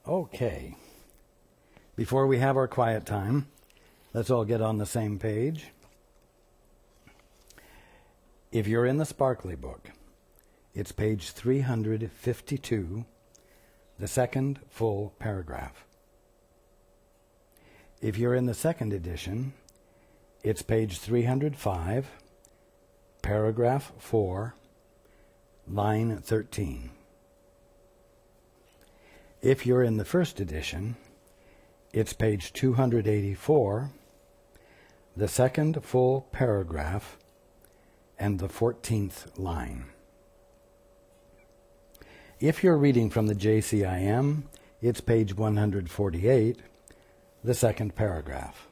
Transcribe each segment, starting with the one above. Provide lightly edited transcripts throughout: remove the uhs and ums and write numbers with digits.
Okay. Before we have our quiet time, let's all get on the same page. If you're in the Sparkly book, it's page 352, the second full paragraph. If you're in the second edition, it's page 305, paragraph 4, line 13. If you're in the first edition, it's page 284, the second full paragraph, and the 14th line. If you're reading from the JCIM, it's page 148, the second paragraph.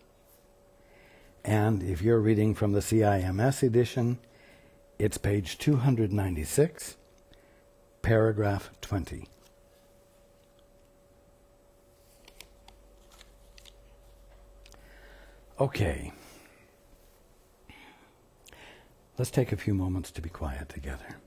And if you're reading from the CIMS edition, it's page 296, paragraph 20. Okay. Let's take a few moments to be quiet together.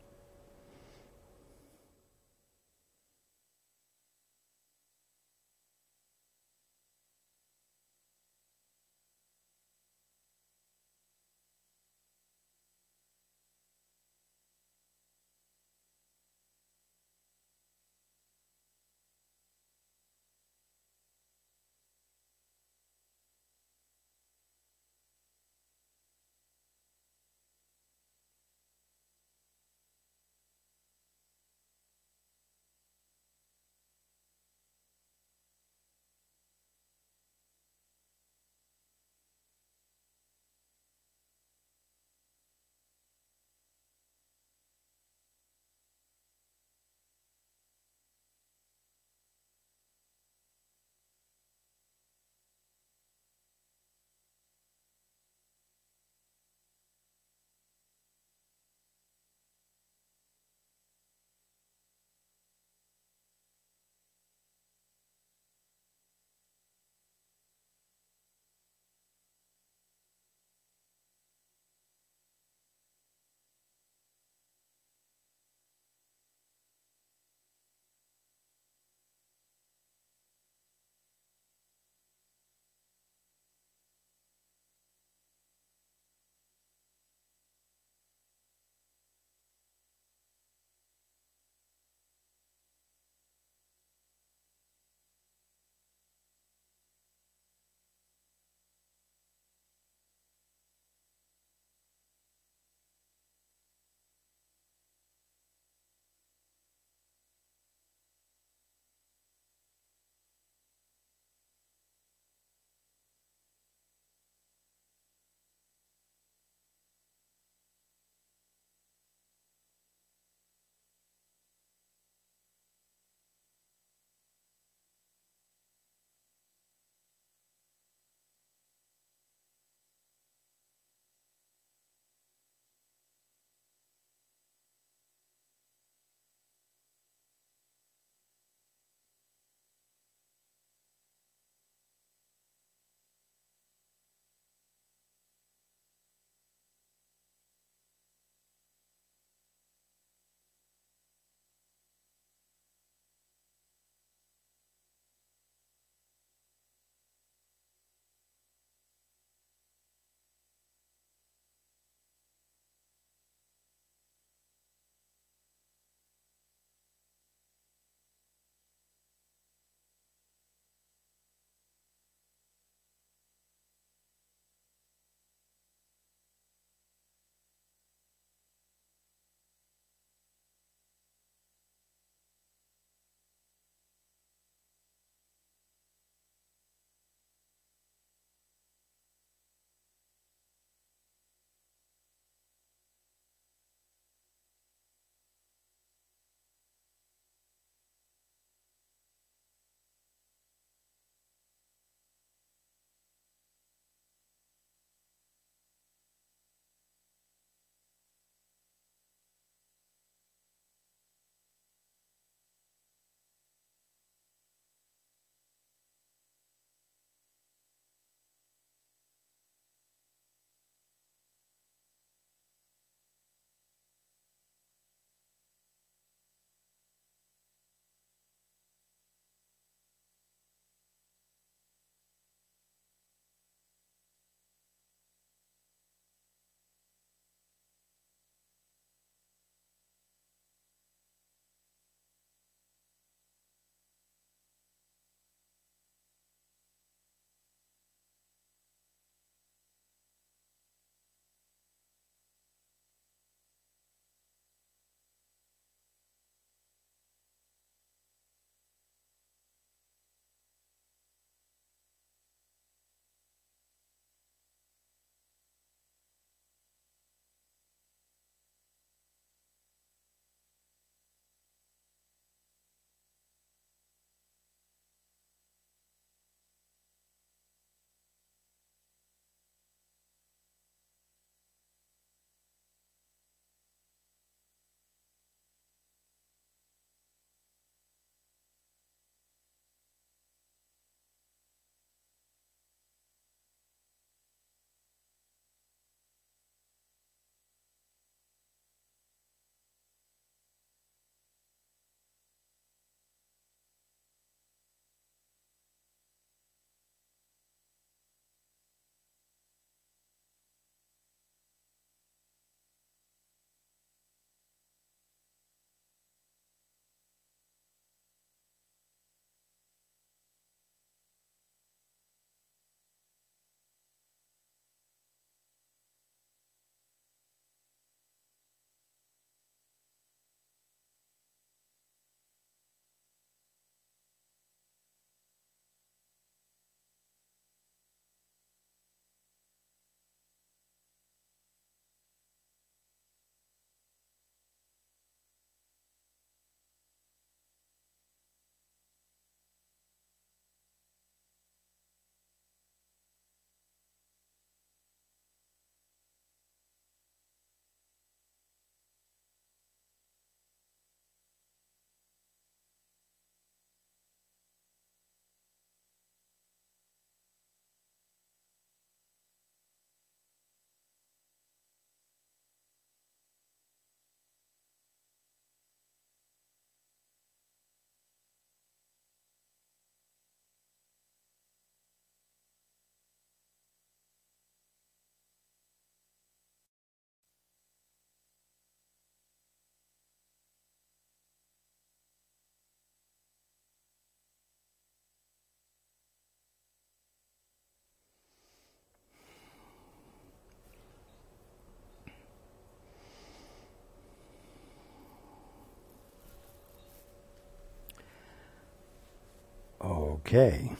Okay.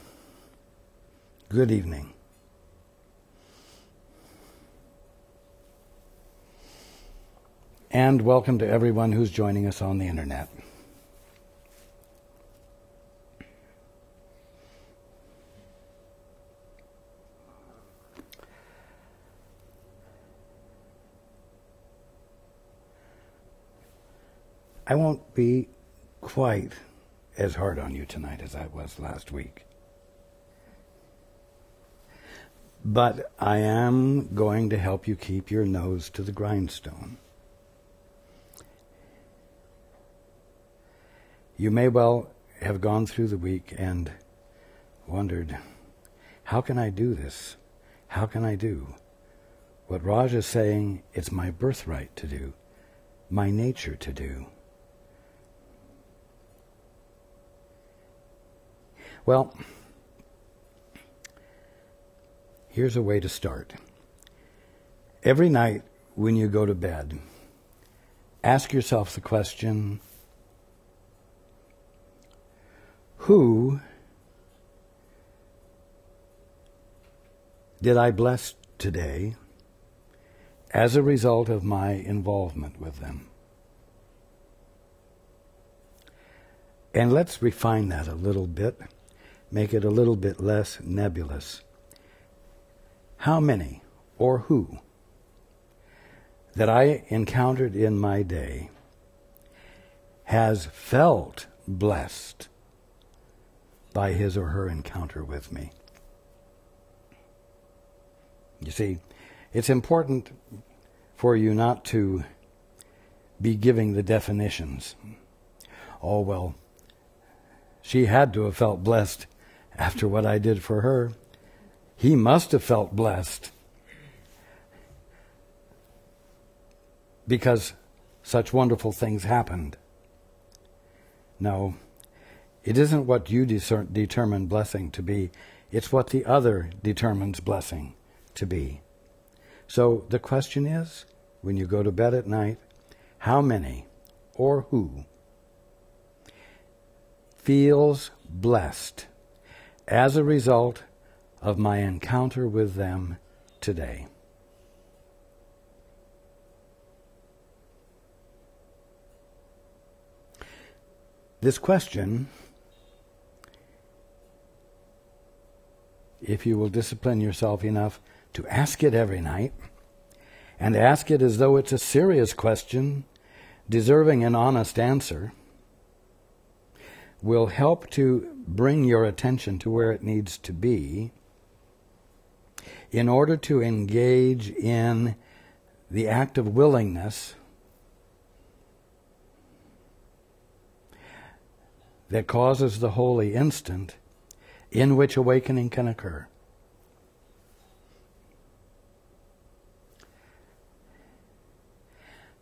Good evening. And welcome to everyone who's joining us on the internet. I won't be quite as hard on you tonight as I was last week. But I am going to help you keep your nose to the grindstone. You may well have gone through the week and wondered, how can I do this? How can I do what Raj is saying it's my birthright to do, my nature to do? Well, here's a way to start. Every night when you go to bed, ask yourself the question, who did I bless today as a result of my involvement with them? And let's refine that a little bit, make it a little bit less nebulous. How many or who that I encountered in my day has felt blessed by his or her encounter with me? You see, it's important for you not to be giving the definitions. Oh, well, she had to have felt blessed after what I did for her. He must have felt blessed because such wonderful things happened. No, it isn't what you determine blessing to be. It's what the other determines blessing to be. So the question is, when you go to bed at night, how many or who feels blessed as a result of my encounter with them today? This question, if you will discipline yourself enough to ask it every night, and ask it as though it's a serious question, deserving an honest answer, will help to bring your attention to where it needs to be in order to engage in the act of willingness that causes the holy instant in which awakening can occur.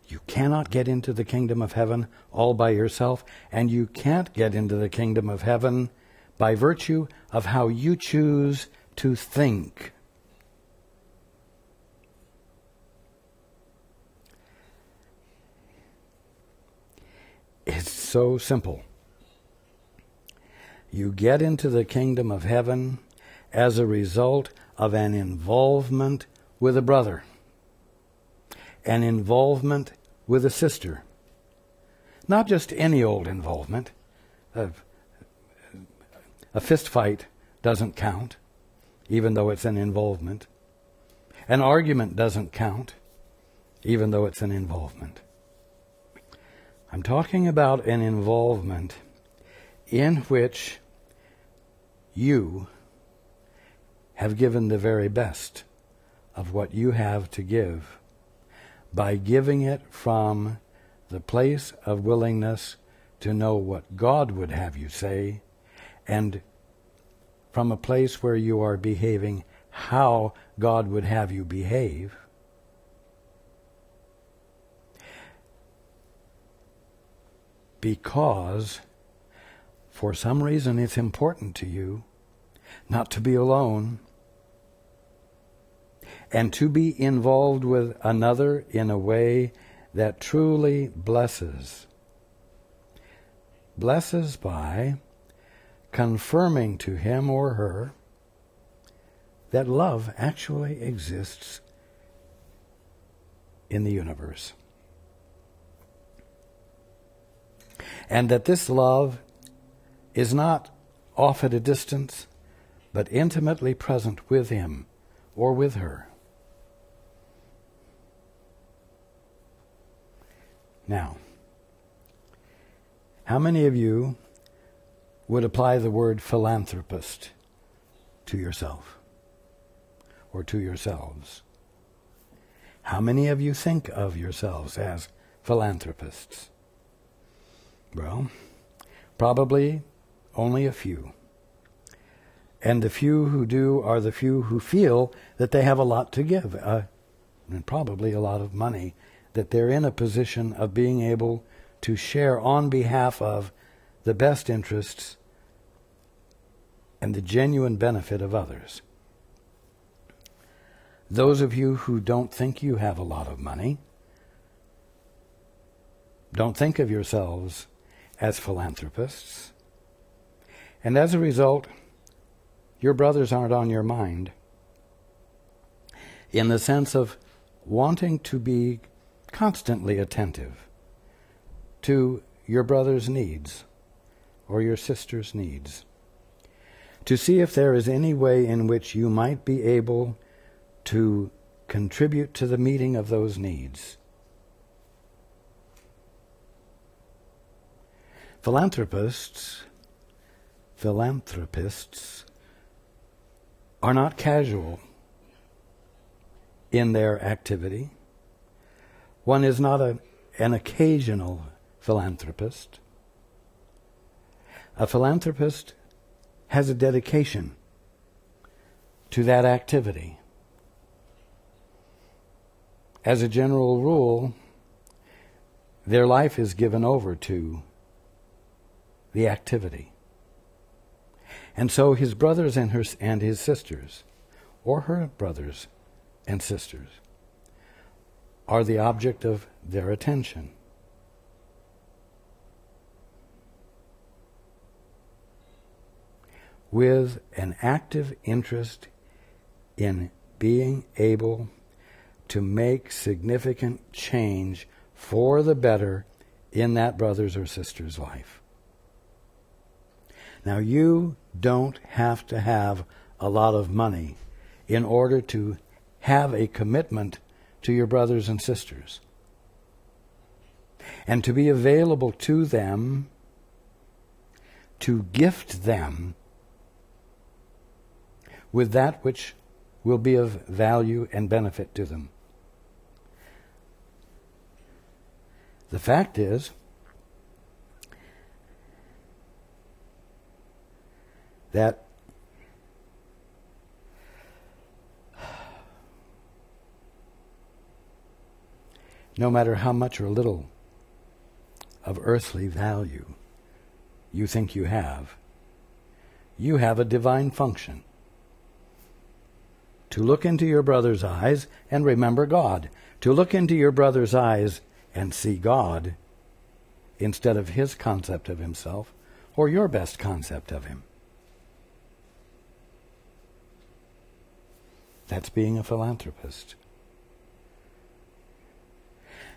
You cannot get into the kingdom of heaven all by yourself, and you can't get into the kingdom of heaven by virtue of how you choose to think. It's so simple. You get into the kingdom of heaven as a result of an involvement with a brother, an involvement with a sister. Not just any old involvement. A fist fight doesn't count, even though it's an involvement. An argument doesn't count, even though it's an involvement. I'm talking about an involvement in which you have given the very best of what you have to give by giving it from the place of willingness to know what God would have you say, and from a place where you are behaving how God would have you behave. Because for some reason it's important to you not to be alone and to be involved with another in a way that truly blesses. Blesses by confirming to him or her that love actually exists in the universe. And that this love is not off at a distance, but intimately present with him or with her. Now, how many of you would apply the word philanthropist to yourself or to yourselves? How many of you think of yourselves as philanthropists? Well, probably only a few. And the few who do are the few who feel that they have a lot to give, and probably a lot of money, that they're in a position of being able to share on behalf of the best interests and the genuine benefit of others. Those of you who don't think you have a lot of money, don't think of yourselves as philanthropists, and as a result, your brothers aren't on your mind in the sense of wanting to be constantly attentive to your brother's needs or your sister's needs, to see if there is any way in which you might be able to contribute to the meeting of those needs. Philanthropists are not casual in their activity. One is not an occasional philanthropist. A philanthropist has a dedication to that activity. As a general rule, their life is given over to the activity. And so his brothers and his sisters, or her brothers and sisters, are the object of their attention. With an active interest in being able to make significant change for the better in that brother's or sister's life. Now, you don't have to have a lot of money in order to have a commitment to your brothers and sisters and to be available to them, to gift them with that which will be of value and benefit to them. The fact is that no matter how much or little of earthly value you think you have a divine function. To look into your brother's eyes and remember God. To look into your brother's eyes and see God instead of his concept of himself or your best concept of him. That's being a philanthropist.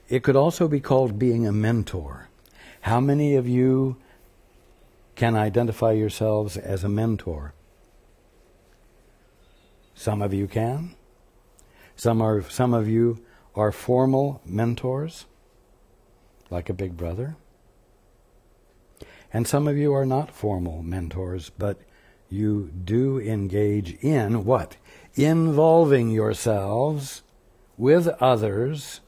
It could also be called being a mentor. How many of you can identify yourselves as a mentor? Some of you can. Some of you are formal mentors, like a big brother. And some of you are not formal mentors, but you do engage in what? Involving yourselves with others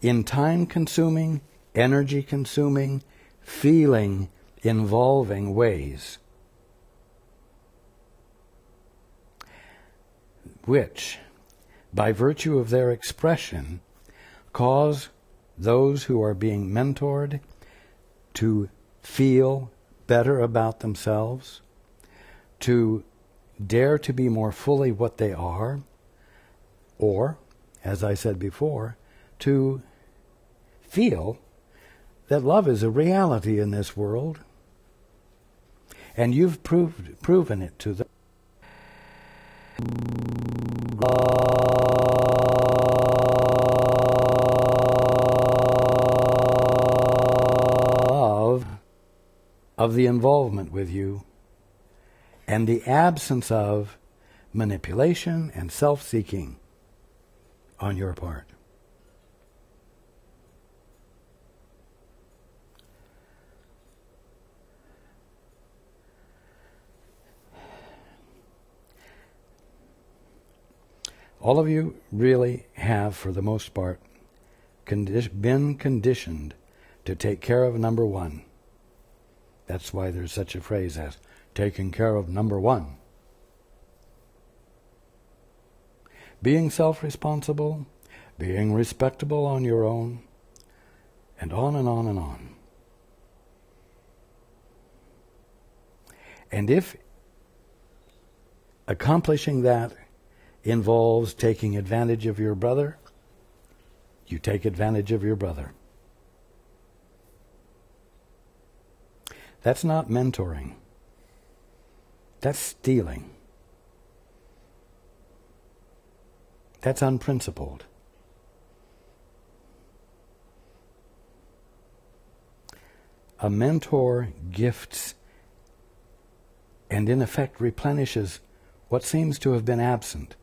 in time-consuming, energy-consuming, feeling-involving ways, which, by virtue of their expression, cause those who are being mentored to feel better about themselves, to dare to be more fully what they are, or, as I said before, to feel that love is a reality in this world, And you've proven it to them. Of the involvement with you and the absence of manipulation and self-seeking on your part. All of you really have, for the most part, been conditioned to take care of number one. That's why there's such a phrase as taking care of number one. Being self-responsible, being respectable on your own, and on and on and on. And if accomplishing that involves taking advantage of your brother, you take advantage of your brother. That's not mentoring. That's stealing. That's unprincipled. A mentor gifts and in effect replenishes what seems to have been absent.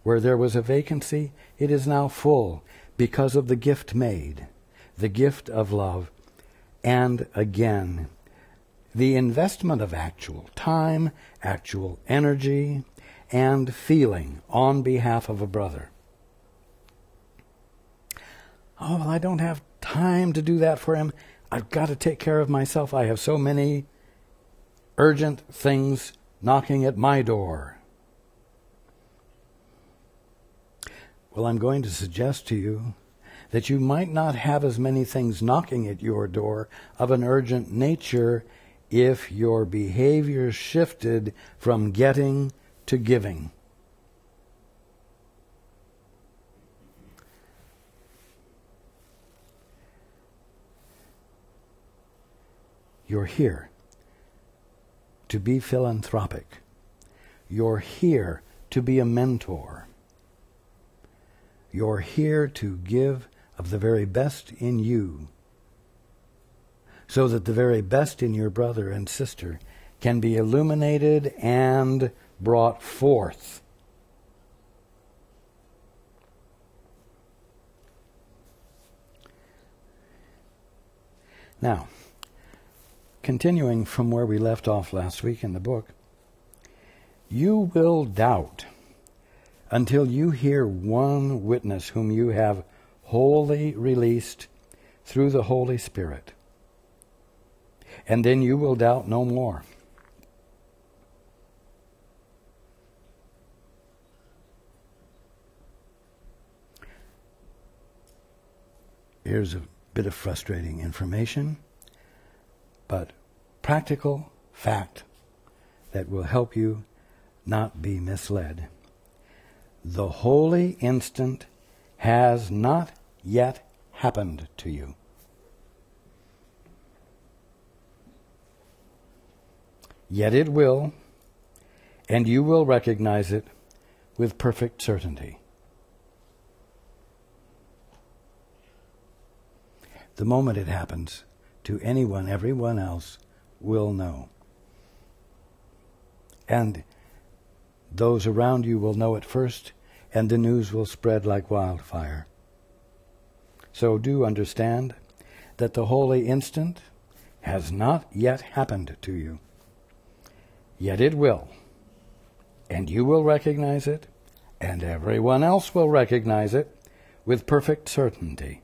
Where there was a vacancy, it is now full because of the gift made, the gift of love. And again, the investment of actual time, actual energy, and feeling on behalf of a brother. Oh, well, I don't have time to do that for him. I've got to take care of myself. I have so many urgent things knocking at my door. Well, I'm going to suggest to you that you might not have as many things knocking at your door of an urgent nature if your behavior shifted from getting to giving. You're here to be philanthropic. You're here to be a mentor. You're here to give of the very best in you, so that the very best in your brother and sister can be illuminated and brought forth. Now, continuing from where we left off last week in the book, you will doubt until you hear one witness whom you have wholly released through the Holy Spirit. And then you will doubt no more. Here's a bit of frustrating information, but practical fact that will help you not be misled. The holy instant has not yet happened to you. Yet it will, and you will recognize it with perfect certainty. The moment it happens to anyone, everyone else will know. And those around you will know it first, and the news will spread like wildfire. So do understand that the holy instant has not yet happened to you. Yet it will, and you will recognize it, and everyone else will recognize it with perfect certainty.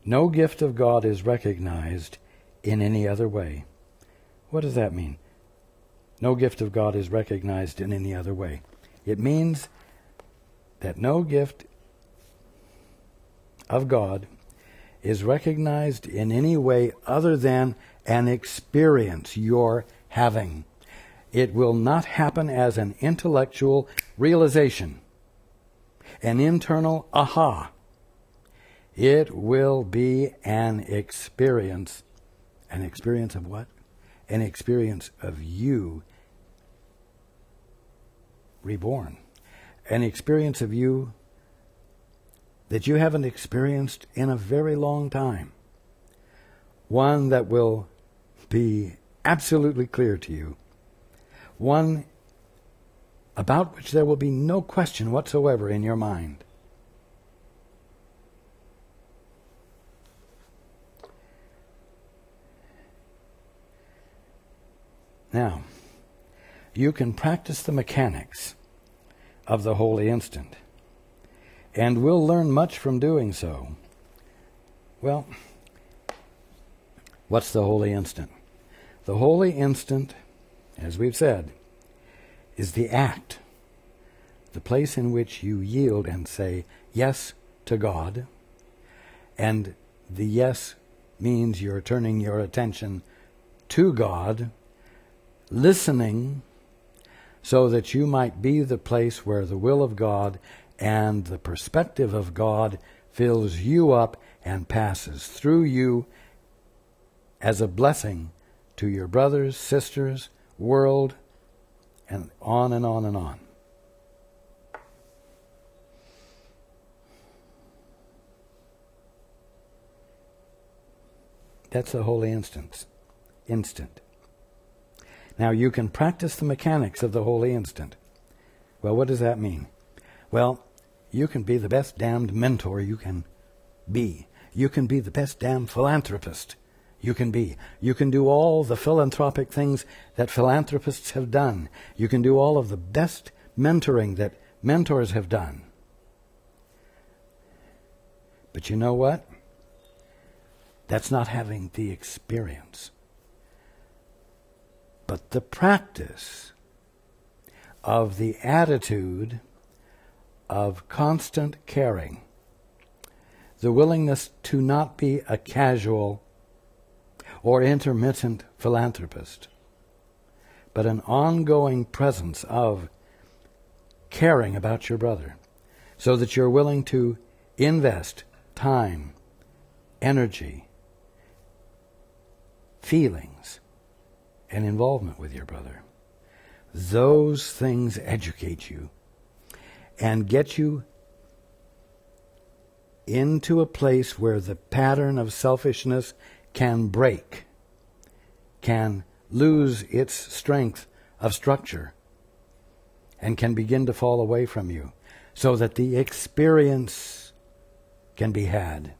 No gift of God is recognized in any other way. What does that mean? No gift of God is recognized in any other way. It means that no gift of God is recognized in any way other than an experience you're having. It will not happen as an intellectual realization, an internal aha. It will be an experience An experience of what? An experience of you reborn. An experience of you that you haven't experienced in a very long time. One that will be absolutely clear to you. One about which there will be no question whatsoever in your mind. Now, you can practice the mechanics of the holy instant, and we'll learn much from doing so. Well, what's the holy instant? The holy instant, as we've said, is the act, the place in which you yield and say yes to God, and the yes means you're turning your attention to God, listening so that you might be the place where the will of God and the perspective of God fills you up and passes through you as a blessing to your brothers, sisters, world, and on and on and on. That's the holy instant. Now, you can practice the mechanics of the holy instant. Well, what does that mean? Well, you can be the best damned mentor you can be. You can be the best damned philanthropist you can be. You can do all the philanthropic things that philanthropists have done. You can do all of the best mentoring that mentors have done. But you know what? That's not having the experience. But the practice of the attitude of constant caring, the willingness to not be a casual or intermittent philanthropist, but an ongoing presence of caring about your brother, so that you're willing to invest time, energy, feelings, and involvement with your brother. Those things educate you and get you into a place where the pattern of selfishness can break, can lose its strength of structure, and can begin to fall away from you, so that the experience can be had.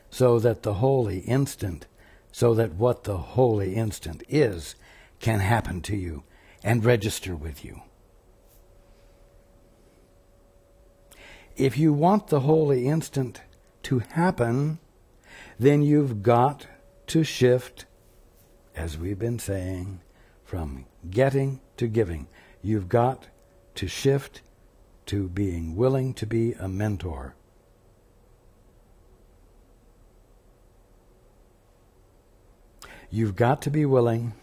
So that the holy instant, so that what the holy instant is, can happen to you and register with you. If you want the holy instant to happen, then you've got to shift, as we've been saying, from getting to giving. You've got to shift to being willing to be a mentor. You've got to be willing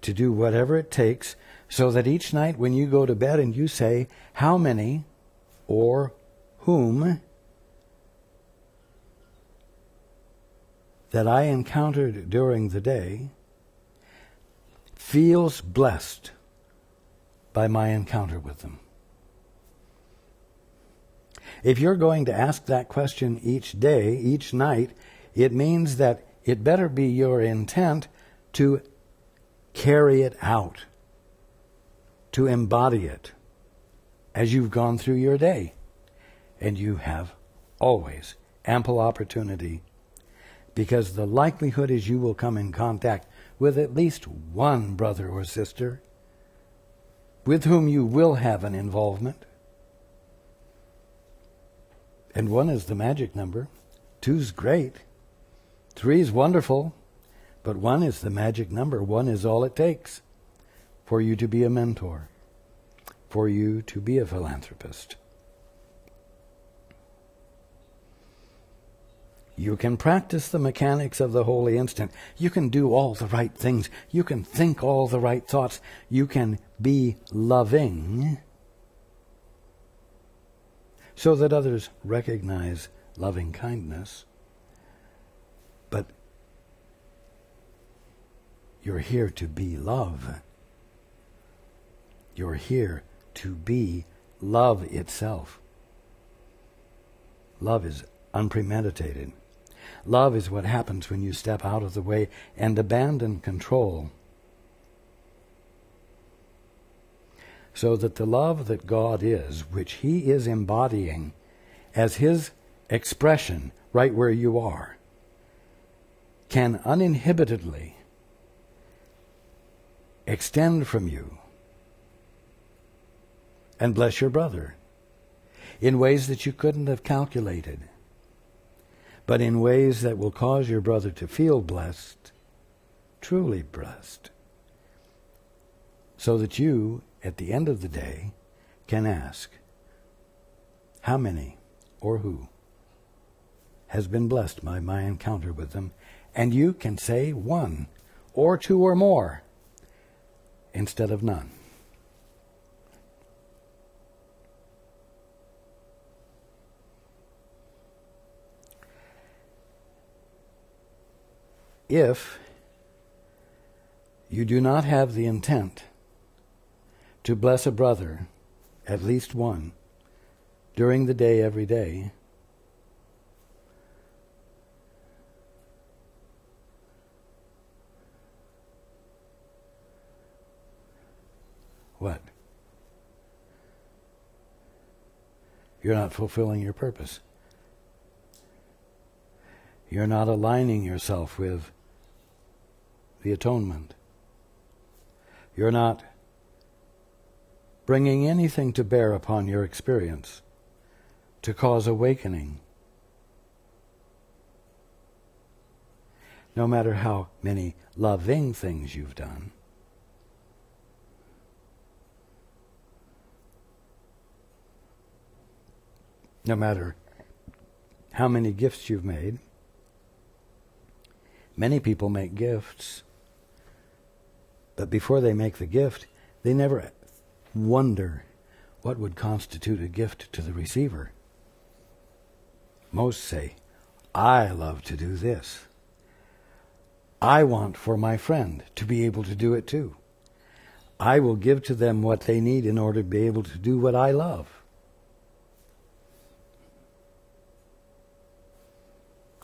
to do whatever it takes so that each night when you go to bed and you say, how many or whom that I encountered during the day feels blessed by my encounter with them. If you're going to ask that question each day, each night, it means that it better be your intent to carry it out, to embody it as you've gone through your day. And you have always ample opportunity, because the likelihood is you will come in contact with at least one brother or sister with whom you will have an involvement. And 1 is the magic number. 2's great. 3's wonderful. But 1 is the magic number. 1 is all it takes for you to be a mentor, for you to be a philanthropist. You can practice the mechanics of the holy instant. You can do all the right things. You can think all the right thoughts. You can be loving so that others recognize loving kindness, but you're here to be love. You're here to be love itself. Love is unpremeditated. Love is what happens when you step out of the way and abandon control, so that the love that God is, which He is embodying as His expression right where you are, can uninhibitedly extend from you and bless your brother in ways that you couldn't have calculated, but in ways that will cause your brother to feel blessed, truly blessed, so that you, at the end of the day, can ask, how many or who has been blessed by my encounter with them? And you can say one or two or more instead of none. If you do not have the intent to bless a brother, at least one, during the day, every day, what? You're not fulfilling your purpose. You're not aligning yourself with the atonement. You're not bringing anything to bear upon your experience to cause awakening. No matter how many loving things you've done, no matter how many gifts you've made. Many people make gifts, but before they make the gift, they never wonder what would constitute a gift to the receiver. Most say, I love to do this. I want for my friend to be able to do it too. I will give to them what they need in order to be able to do what I love.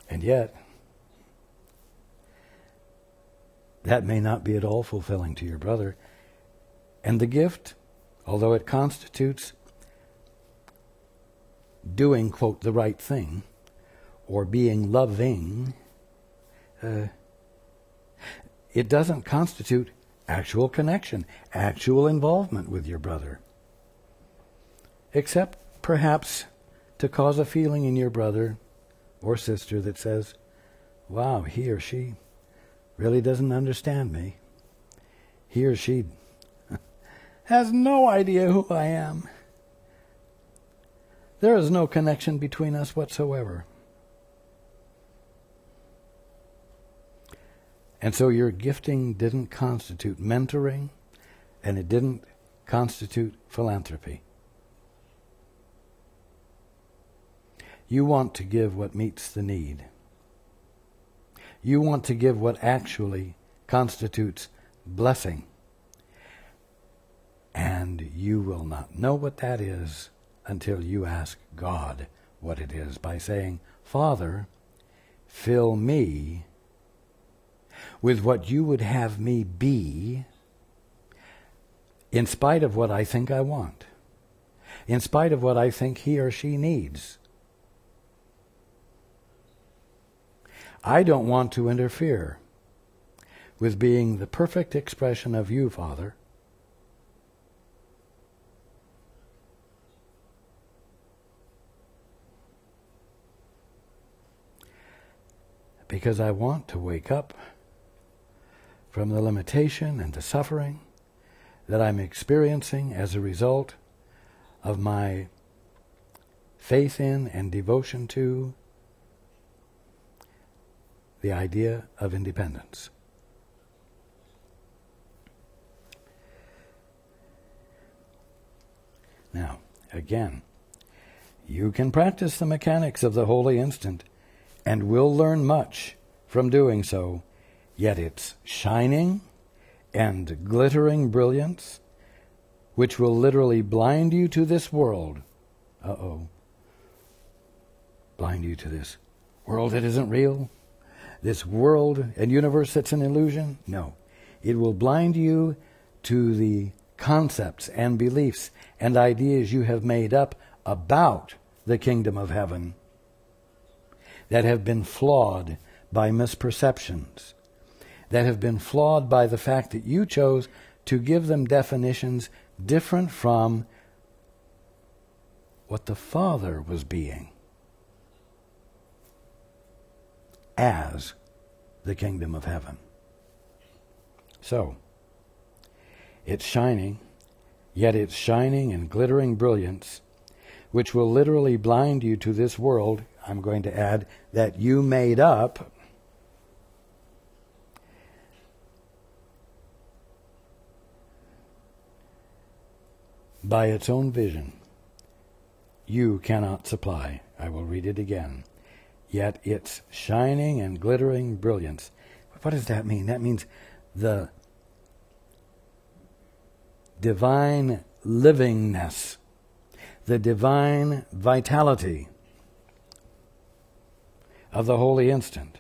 And yet, that may not be at all fulfilling to your brother. And the gift, although it constitutes doing, quote, the right thing, or being loving, it doesn't constitute actual connection, actual involvement with your brother. Except perhaps to cause a feeling in your brother or sister that says, wow, he or she really doesn't understand me. He or she has no idea who I am. There is no connection between us whatsoever. And so your gifting didn't constitute mentoring, and it didn't constitute philanthropy. You want to give what meets the need. You want to give what actually constitutes blessing. And you will not know what that is until you ask God what it is by saying, Father, fill me with what you would have me be, in spite of what I think I want, in spite of what I think he or she needs. I don't want to interfere with being the perfect expression of you, Father. Because I want to wake up from the limitation and the suffering that I'm experiencing as a result of my faith in and devotion to the idea of independence. Now, again, You can practice the mechanics of the holy instant and will learn much from doing so, yet its shining and glittering brilliance, which will literally blind you to this world. Blind you to this world that isn't real? This world and universe that's an illusion? No. It will blind you to the concepts and beliefs and ideas you have made up about the kingdom of heaven that have been flawed by misperceptions, that have been flawed by the fact that you chose to give them definitions different from what the Father was being as the kingdom of heaven. So, it's shining, yet its shining and glittering brilliance, which will literally blind you to this world, I'm going to add, that you made up, by its own vision, you cannot supply. I will read it again. Yet its shining and glittering brilliance. What does that mean? That means the divine livingness, the divine vitality of the holy instant,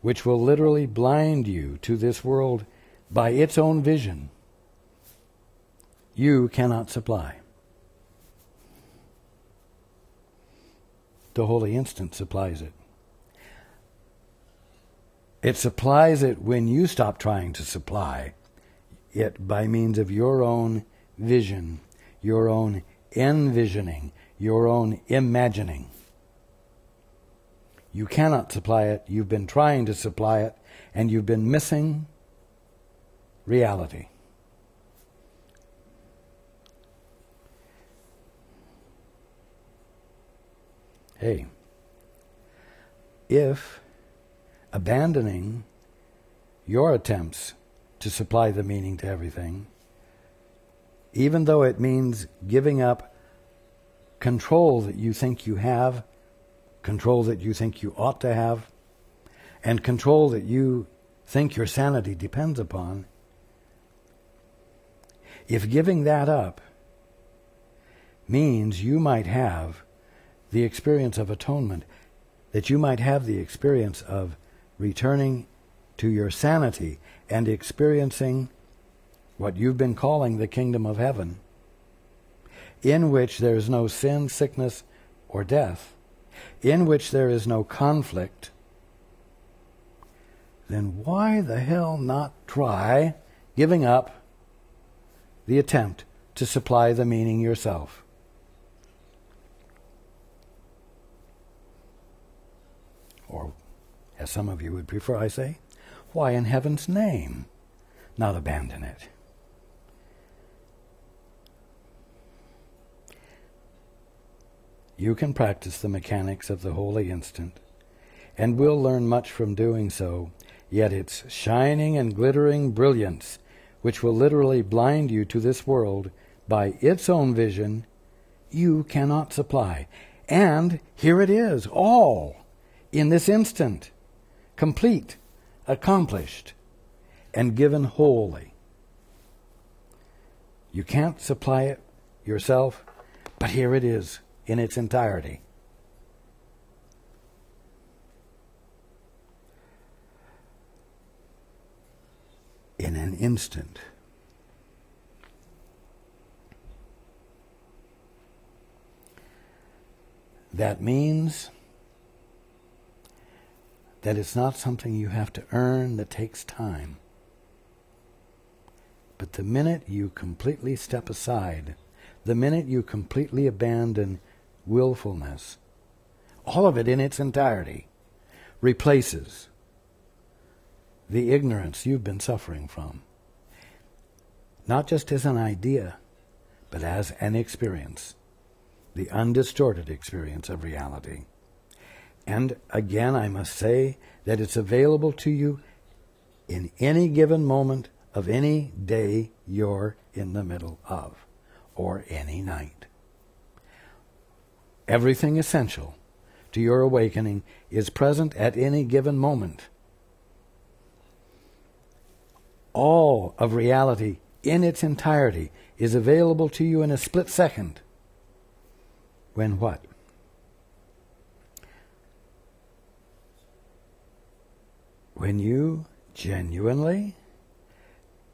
which will literally blind you to this world by its own vision, you cannot supply. The holy instant supplies it. It supplies it when you stop trying to supply it by means of your own vision, your own envisioning, your own imagining. You cannot supply it. You've been trying to supply it, and you've been missing reality. Hey, if abandoning your attempts to supply the meaning to everything, even though it means giving up control that you think you have, control that you think you ought to have, and control that you think your sanity depends upon, if giving that up means you might have the experience of atonement, that you might have the experience of returning to your sanity and experiencing what you've been calling the kingdom of heaven, in which there is no sin, sickness, or death, in which there is no conflict, then why the hell not try giving up the attempt to supply the meaning yourself? Or, as some of you would prefer I say, why in heaven's name not abandon it? You can practice the mechanics of the holy instant, and will learn much from doing so, yet its shining and glittering brilliance, which will literally blind you to this world by its own vision, you cannot supply. And here it is, all in this instant, complete, accomplished, and given wholly. You can't supply it yourself, but here it is in its entirety. In an instant. That means that it's not something you have to earn that takes time. But the minute you completely step aside, the minute you completely abandon willfulness, all of it in its entirety replaces the ignorance you've been suffering from. Not just as an idea, but as an experience, the undistorted experience of reality. And again, I must say that it's available to you in any given moment of any day you're in the middle of, or any night. Everything essential to your awakening is present at any given moment. All of reality in its entirety is available to you in a split second. When what? When you genuinely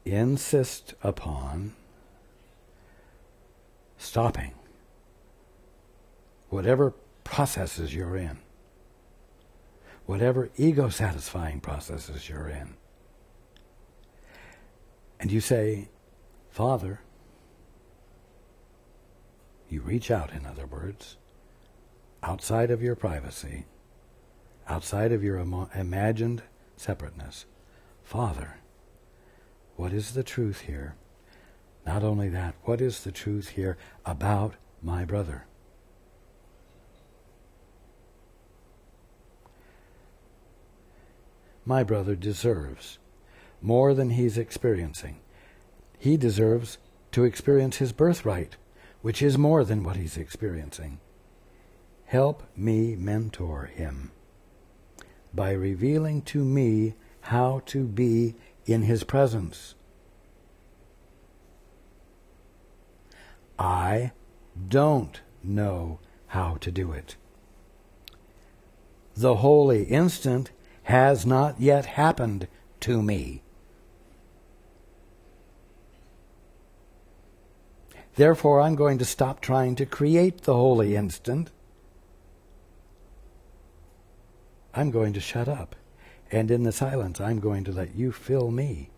insist upon stopping whatever processes you're in, whatever ego-satisfying processes you're in, and you say, Father, you reach out, in other words, outside of your privacy, outside of your imagined separateness. Father, what is the truth here? Not only that, what is the truth here about my brother? My brother deserves more than he's experiencing. He deserves to experience his birthright, which is more than what he's experiencing. Help me mentor him by revealing to me how to be in his presence. I don't know how to do it. The holy instant has not yet happened to me. Therefore, I'm going to stop trying to create the holy instant. I'm going to shut up. And in the silence, I'm going to let you fill me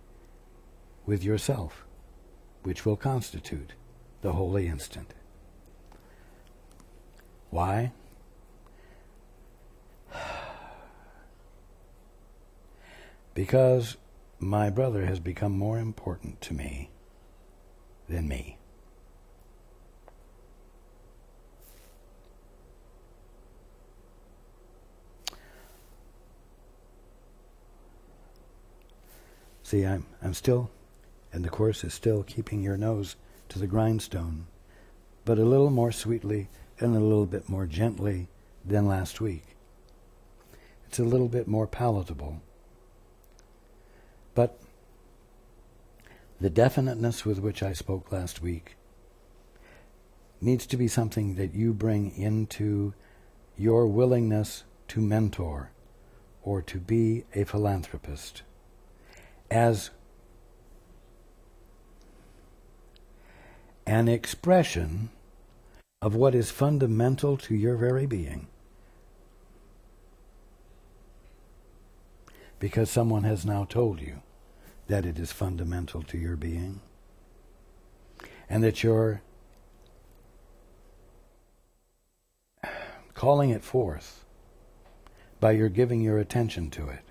with yourself, which will constitute the holy instant. Why? Because my brother has become more important to me than me. See, I'm still, and the Course is still keeping your nose to the grindstone, but a little more sweetly and a little bit more gently than last week. It's a little bit more palatable. But the definiteness with which I spoke last week needs to be something that you bring into your willingness to mentor or to be a philanthropist as an expression of what is fundamental to your very being. Because someone has now told you that it is fundamental to your being, and that you're calling it forth by your giving your attention to it,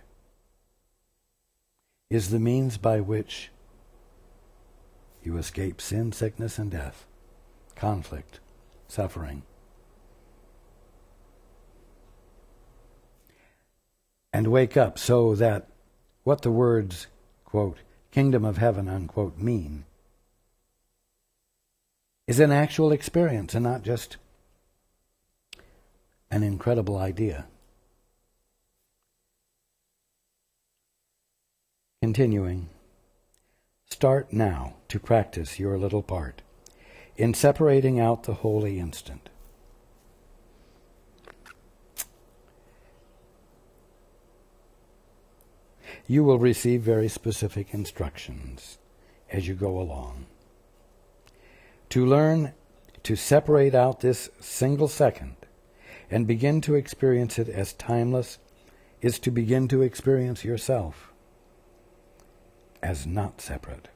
is the means by which you escape sin, sickness, and death, conflict, suffering. And wake up so that what the words, quote, kingdom of heaven, unquote, mean is an actual experience and not just an incredible idea. Continuing, start now to practice your little part in separating out the holy instant. You will receive very specific instructions as you go along. To learn to separate out this single second and begin to experience it as timeless is to begin to experience yourself as not separate.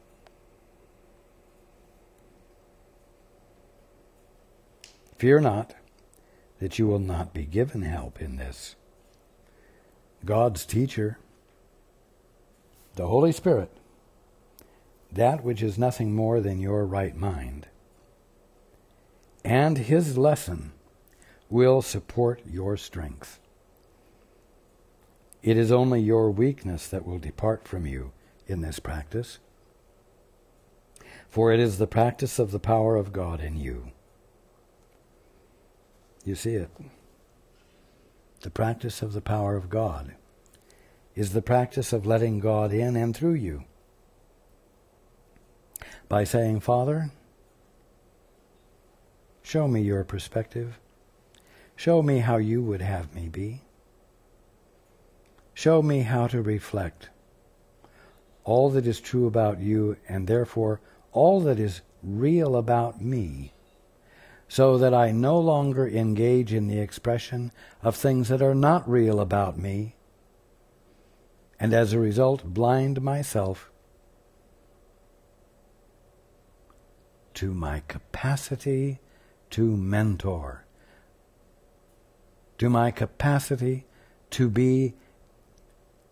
Fear not that you will not be given help in this. God's teacher, the Holy Spirit, that which is nothing more than your right mind, and His lesson will support your strength. It is only your weakness that will depart from you in this practice, for it is the practice of the power of God in you. You see it. The practice of the power of God is the practice of letting God in and through you. By saying, Father, show me your perspective. Show me how you would have me be. Show me how to reflect all that is true about you, and therefore all that is real about me, so that I no longer engage in the expression of things that are not real about me, and as a result blind myself to my capacity to mentor, to my capacity to be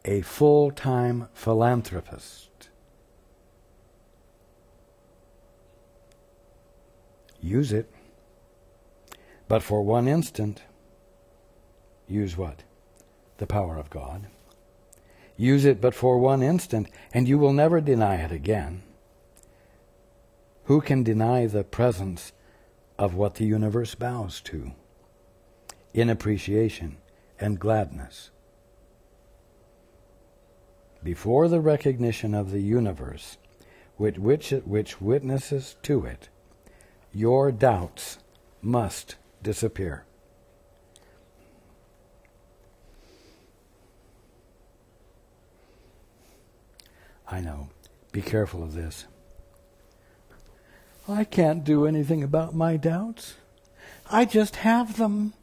a full-time philanthropist. Use it. But for one instant, use what? The power of God. Use it but for one instant, and you will never deny it again. Who can deny the presence of what the universe bows to in appreciation and gladness? Before the recognition of the universe, which witnesses to it, your doubts must disappear. I know. Be careful of this. I can't do anything about my doubts. I just have them.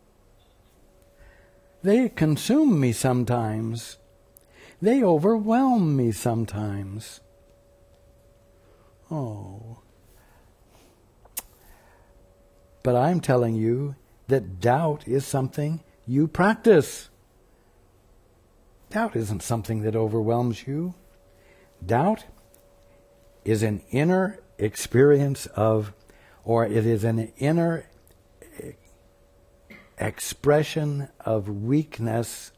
They consume me sometimes. They overwhelm me sometimes. Oh. But I'm telling you that doubt is something you practice. Doubt isn't something that overwhelms you. Doubt is an inner experience of, or it is an inner expression of weakness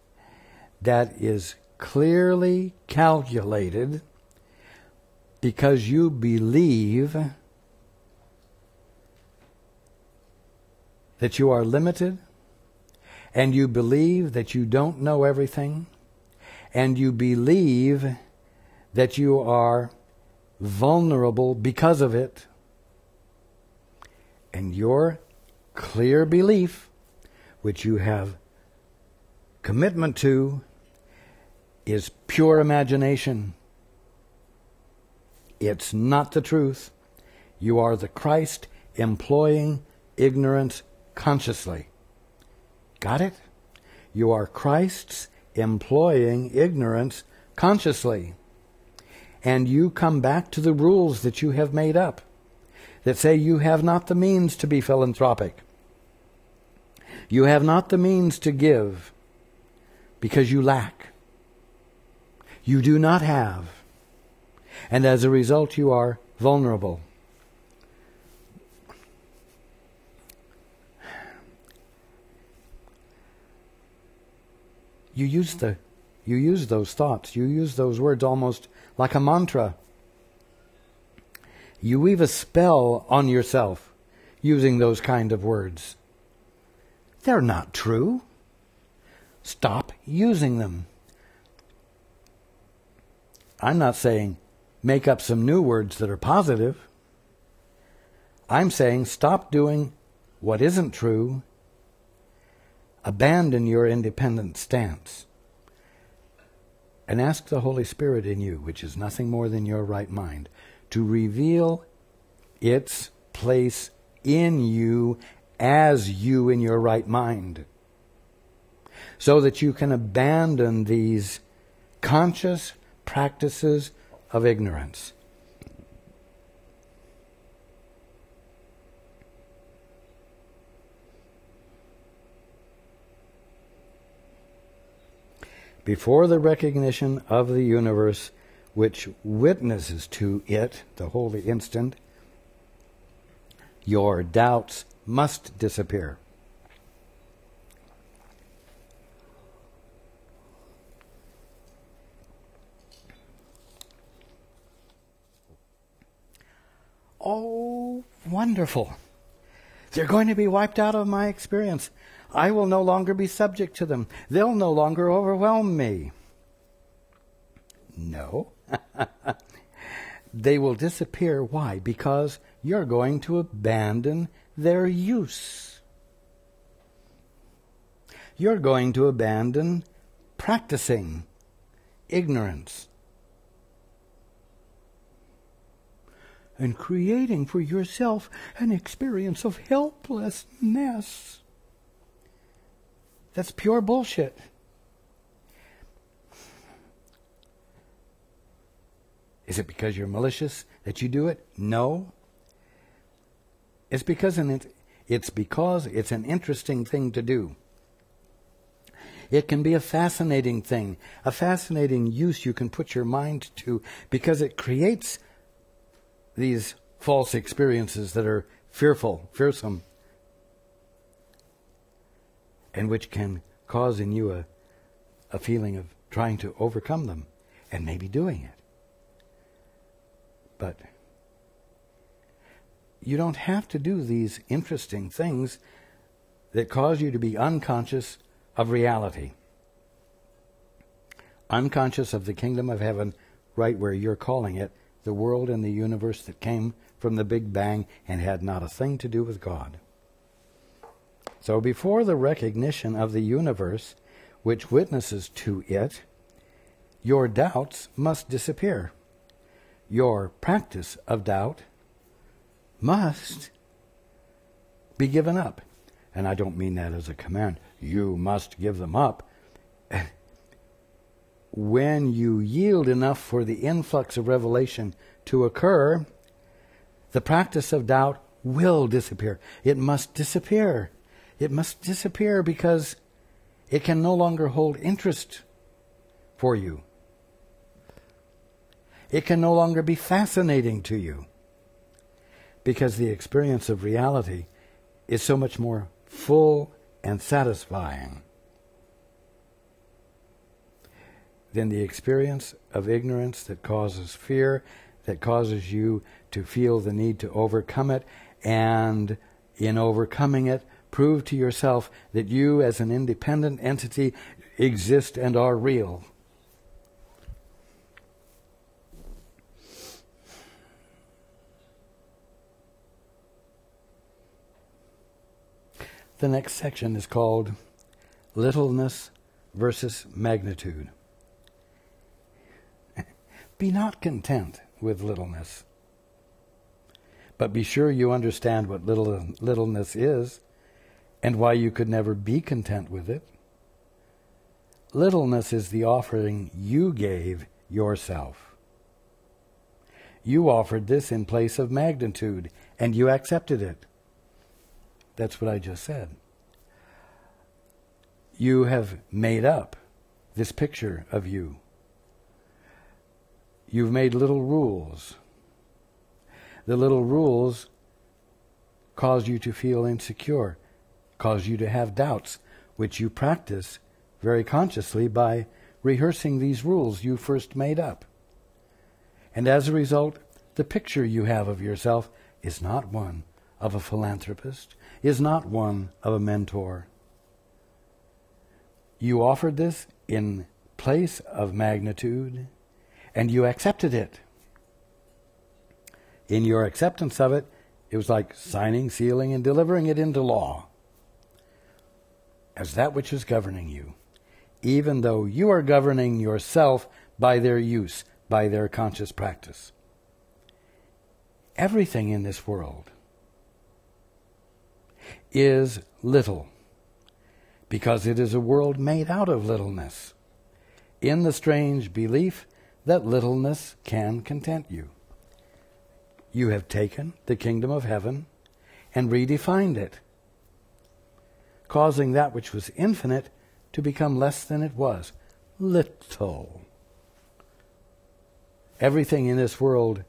that is clearly calculated because you believe that you are limited, and you believe that you don't know everything, and you believe that you are vulnerable because of it. And your clear belief, which you have commitment to, is pure imagination. It's not the truth. You are the Christ employing ignorance consciously. Got it? You are Christ's employing ignorance consciously. And you come back to the rules that you have made up that say you have not the means to be philanthropic. You have not the means to give because you lack. You do not have. And as a result, you are vulnerable. You use those thoughts, you use those words almost like a mantra. You weave a spell on yourself using those kind of words. They're not true. Stop using them. I'm not saying make up some new words that are positive. I'm saying stop doing what isn't true. Abandon your independent stance. And ask the Holy Spirit in you, which is nothing more than your right mind, to reveal its place in you as you in your right mind, so that you can abandon these conscious practices of ignorance. Before the recognition of the universe, which witnesses to it, the holy instant, your doubts must disappear. Oh, wonderful. They're going to be wiped out of my experience. I will no longer be subject to them. They'll no longer overwhelm me. No. They will disappear. Why? Because you're going to abandon their use. You're going to abandon practicing ignorance and creating for yourself an experience of helplessness. That's pure bullshit. Is it because you're malicious that you do it? No. It's because it's an interesting thing to do. It can be a fascinating thing, a fascinating use you can put your mind to, because it creates these false experiences that are fearsome, and which can cause in you a feeling of trying to overcome them, and maybe doing it. But you don't have to do these interesting things that cause you to be unconscious of reality. Unconscious of the kingdom of heaven, right where you're calling it, the world and the universe that came from the Big Bang and had not a thing to do with God. So before the recognition of the universe, which witnesses to it, your doubts must disappear. Your practice of doubt must be given up. And I don't mean that as a command. You must give them up. When you yield enough for the influx of revelation to occur, the practice of doubt will disappear. It must disappear. It must disappear because it can no longer hold interest for you. It can no longer be fascinating to you, because the experience of reality is so much more full and satisfying than the experience of ignorance that causes fear, that causes you to feel the need to overcome it, and in overcoming it, prove to yourself that you as an independent entity exist and are real. The next section is called Littleness versus Magnitude. Be not content with littleness, but be sure you understand what littleness is and why you could never be content with it. Littleness is the offering you gave yourself. You offered this in place of magnitude, and you accepted it. That's what I just said. You have made up this picture of you. You've made little rules. The little rules cause you to feel insecure, cause you to have doubts, which you practice very consciously by rehearsing these rules you first made up. And as a result, the picture you have of yourself is not one of a philanthropist, is not one of a mentor. You offered this in place of magnitude, and you accepted it. In your acceptance of it, it was like signing, sealing, and delivering it into law as that which is governing you, even though you are governing yourself by their use, by their conscious practice. Everything in this world is little, because it is a world made out of littleness, in the strange belief that littleness can content you. You have taken the kingdom of heaven and redefined it, causing that which was infinite to become less than it was, little. Everything in this world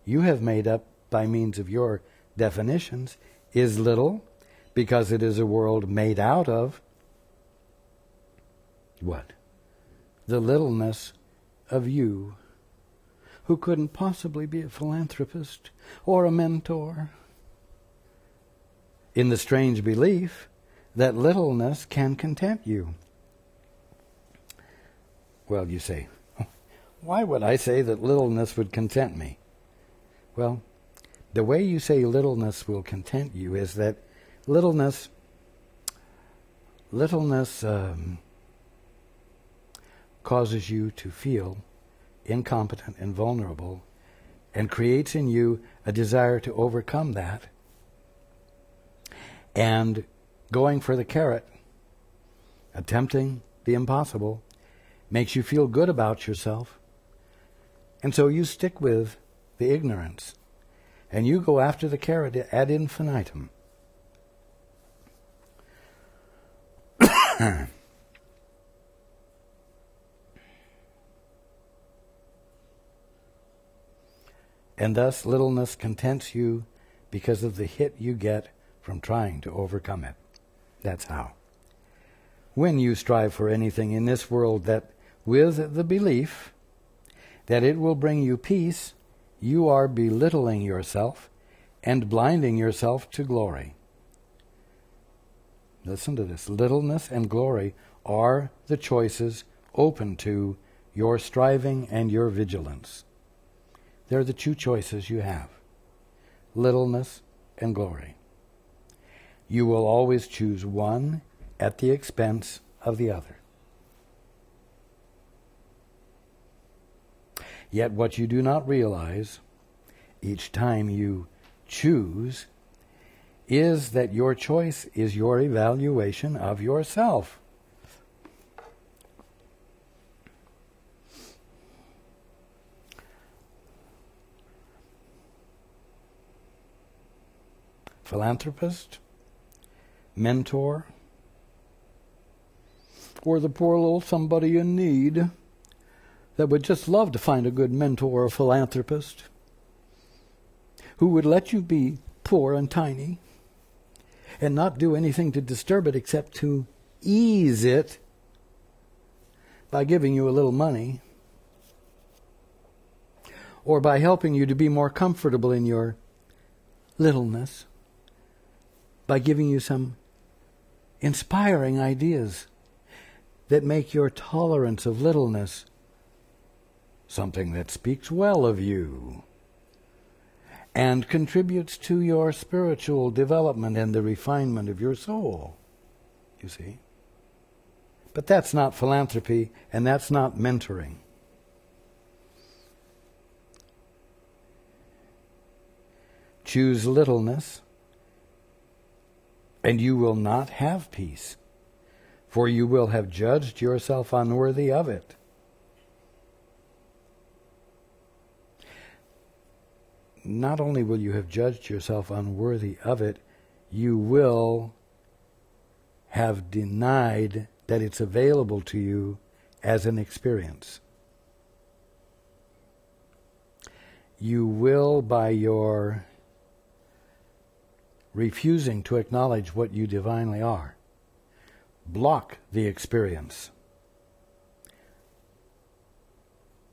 you have made up by means of your definitions is little, because it is a world made out of what? The littleness of you, who couldn't possibly be a philanthropist or a mentor. in the strange belief that littleness can content you. Well, you say, why would I say that littleness would content me? Well, the way you say littleness will content you is that littleness causes you to feel incompetent and vulnerable, and creates in you a desire to overcome that. And going for the carrot, attempting the impossible, makes you feel good about yourself. And so you stick with the ignorance, and you go after the carrot ad infinitum. And thus littleness contents you because of the hit you get from trying to overcome it. That's how. When you strive for anything in this world that, with the belief that it will bring you peace, you are belittling yourself and blinding yourself to glory. Listen to this. Littleness and glory are the choices open to your striving and your vigilance. They're the two choices you have. Littleness and glory. You will always choose one at the expense of the other. Yet what you do not realize each time you choose is that your choice is your evaluation of yourself. Philanthropist, mentor, or the poor little somebody in need that would just love to find a good mentor or philanthropist who would let you be poor and tiny and not do anything to disturb it except to ease it by giving you a little money or by helping you to be more comfortable in your littleness, by giving you some inspiring ideas that make your tolerance of littleness something that speaks well of you and contributes to your spiritual development and the refinement of your soul, you see. But that's not philanthropy, and that's not mentoring. Choose littleness, and you will not have peace, for you will have judged yourself unworthy of it. Not only will you have judged yourself unworthy of it, you will have denied that it's available to you as an experience. You will, by your refusing to acknowledge what you divinely are, block the experience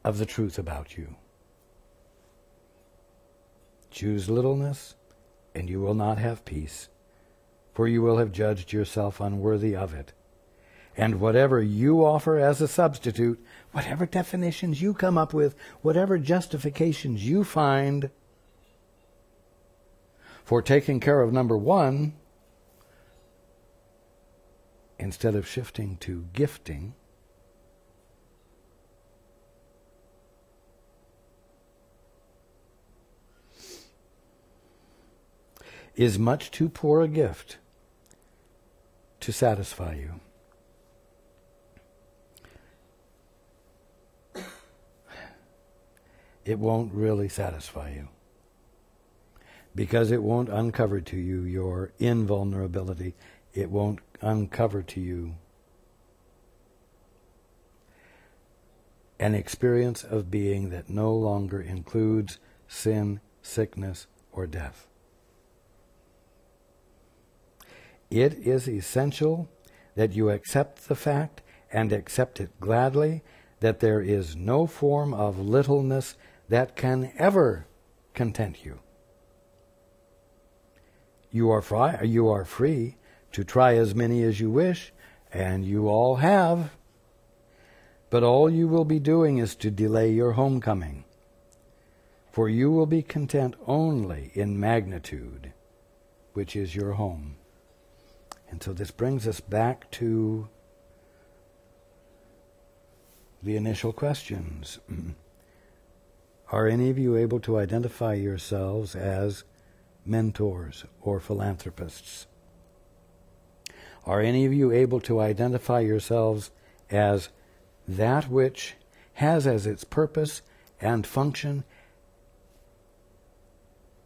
of the truth about you. Choose littleness, and you will not have peace, for you will have judged yourself unworthy of it. And whatever you offer as a substitute, whatever definitions you come up with, whatever justifications you find for taking care of number one, instead of shifting to gifting, is much too poor a gift to satisfy you. It won't really satisfy you, because it won't uncover to you your invulnerability. It won't uncover to you an experience of being that no longer includes sin, sickness, or death. It is essential that you accept the fact, and accept it gladly, that there is no form of littleness that can ever content you. You are free to try as many as you wish, and you all have. But all you will be doing is to delay your homecoming. For you will be content only in magnitude, which is your home. And so this brings us back to the initial questions. Are any of you able to identify yourselves as mentors or philanthropists? Are any of you able to identify yourselves as that which has as its purpose and function,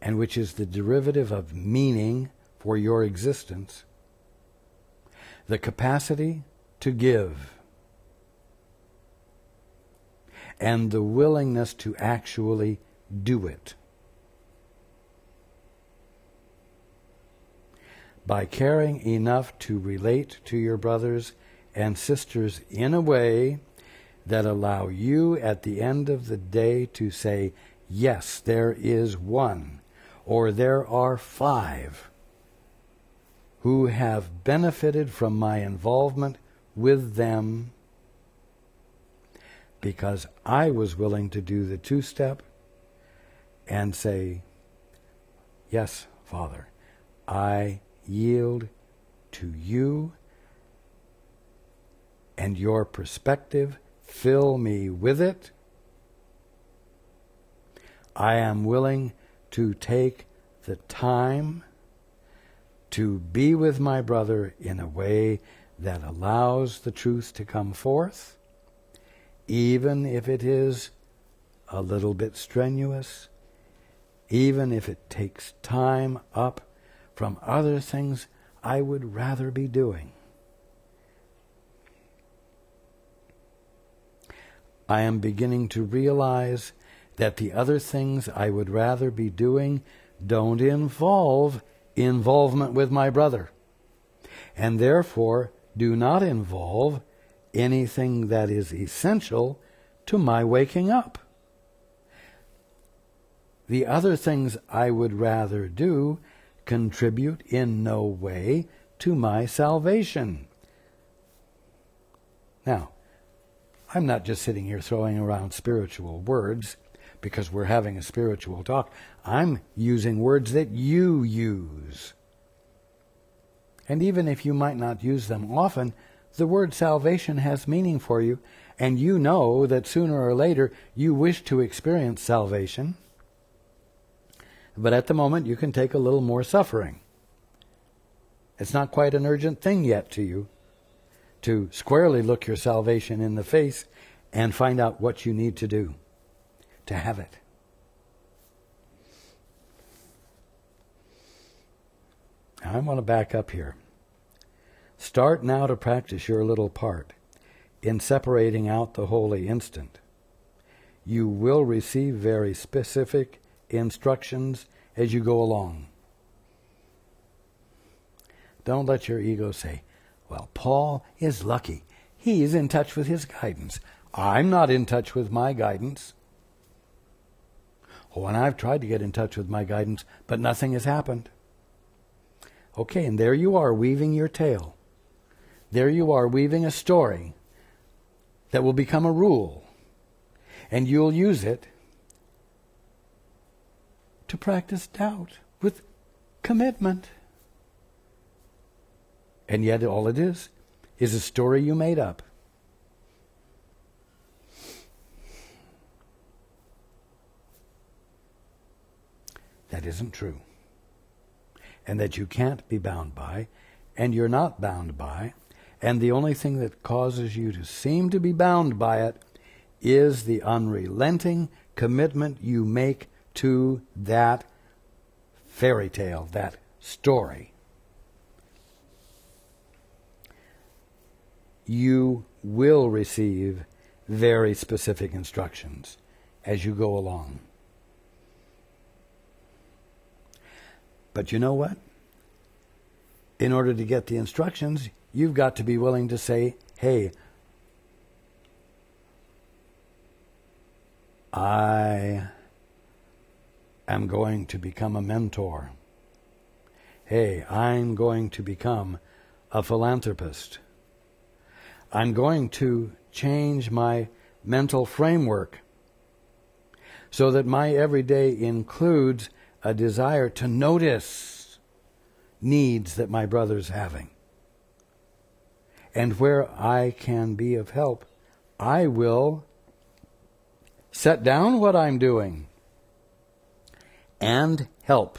and which is the derivative of meaning for your existence, the capacity to give, and the willingness to actually do it? By caring enough to relate to your brothers and sisters in a way that allow you at the end of the day to say, yes, there is one, or there are 5 who have benefited from my involvement with them because I was willing to do the 2-step and say, yes, Father, I yield to you and your perspective. Fill me with it. I am willing to take the time to be with my brother in a way that allows the truth to come forth, even if it is a little bit strenuous, even if it takes time up from other things I would rather be doing. I am beginning to realize that the other things I would rather be doing don't involve involvement with my brother, and therefore do not involve anything that is essential to my waking up. The other things I would rather do contribute in no way to my salvation. Now, I'm not just sitting here throwing around spiritual words because we're having a spiritual talk. I'm using words that you use. And even if you might not use them often, the word salvation has meaning for you, and you know that sooner or later you wish to experience salvation. But at the moment you can take a little more suffering. It's not quite an urgent thing yet to you to squarely look your salvation in the face and find out what you need to do to have it. Now, I want to back up here. Start now to practice your little part in separating out the holy instant. You will receive very specific instructions as you go along. Don't let your ego say, well, Paul is lucky. He's in touch with his guidance. I'm not in touch with my guidance. Oh, and I've tried to get in touch with my guidance, but nothing has happened. Okay, and there you are weaving your tale. There you are weaving a story that will become a rule. And you'll use it to practice doubt with commitment. And yet all it is a story you made up. That isn't true. And that you can't be bound by, and you're not bound by, and the only thing that causes you to seem to be bound by it is the unrelenting commitment you make to that fairy tale, that story. You will receive very specific instructions as you go along. But you know what? In order to get the instructions, you've got to be willing to say, hey, I am going to become a mentor. hey, I'm going to become a philanthropist. I'm going to change my mental framework so that my everyday includes a desire to notice needs that my brother's having. And where I can be of help, I will set down what I'm doing and help.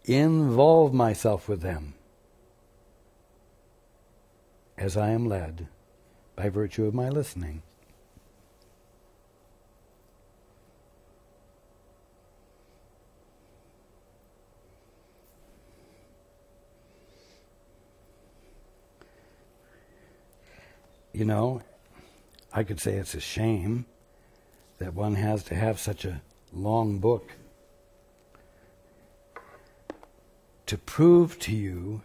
Involve myself with them as I am led by virtue of my listening. You know, I could say it's a shame that one has to have such a long book to prove to you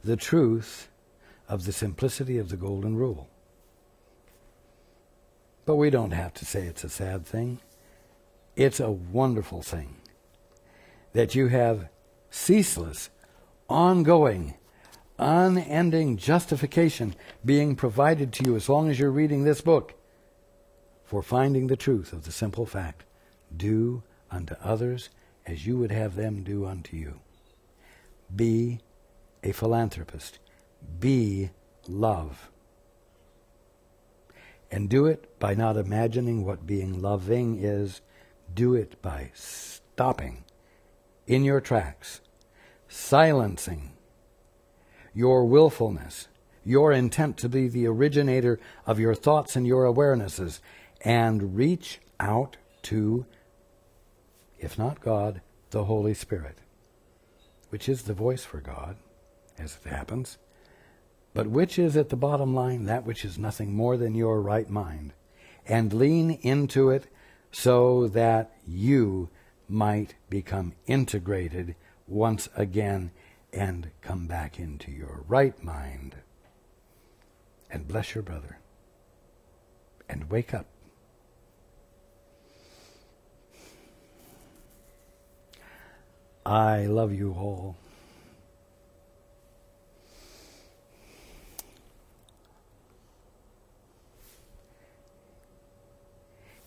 the truth of the simplicity of the Golden Rule. But we don't have to say it's a sad thing. It's a wonderful thing that you have ceaseless, ongoing, unending justification being provided to you as long as you're reading this book for finding the truth of the simple fact: do unto others as you would have them do unto you. Be a philanthropist. Be love. And do it by not imagining what being loving is. Do it by stopping in your tracks, silencing your willfulness, your intent to be the originator of your thoughts and your awarenesses, and reach out to, if not God, the Holy Spirit, which is the voice for God, as it happens, but which is at the bottom line that which is nothing more than your right mind, and lean into it so that you might become integrated once again and come back into your right mind and bless your brother and wake up. I love you all.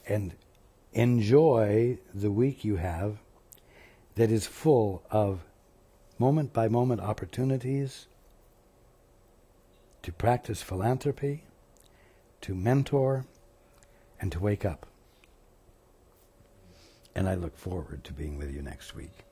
And enjoy the week you have that is full of moment-by-moment opportunities to practice philanthropy, to mentor, and to wake up. And I look forward to being with you next week.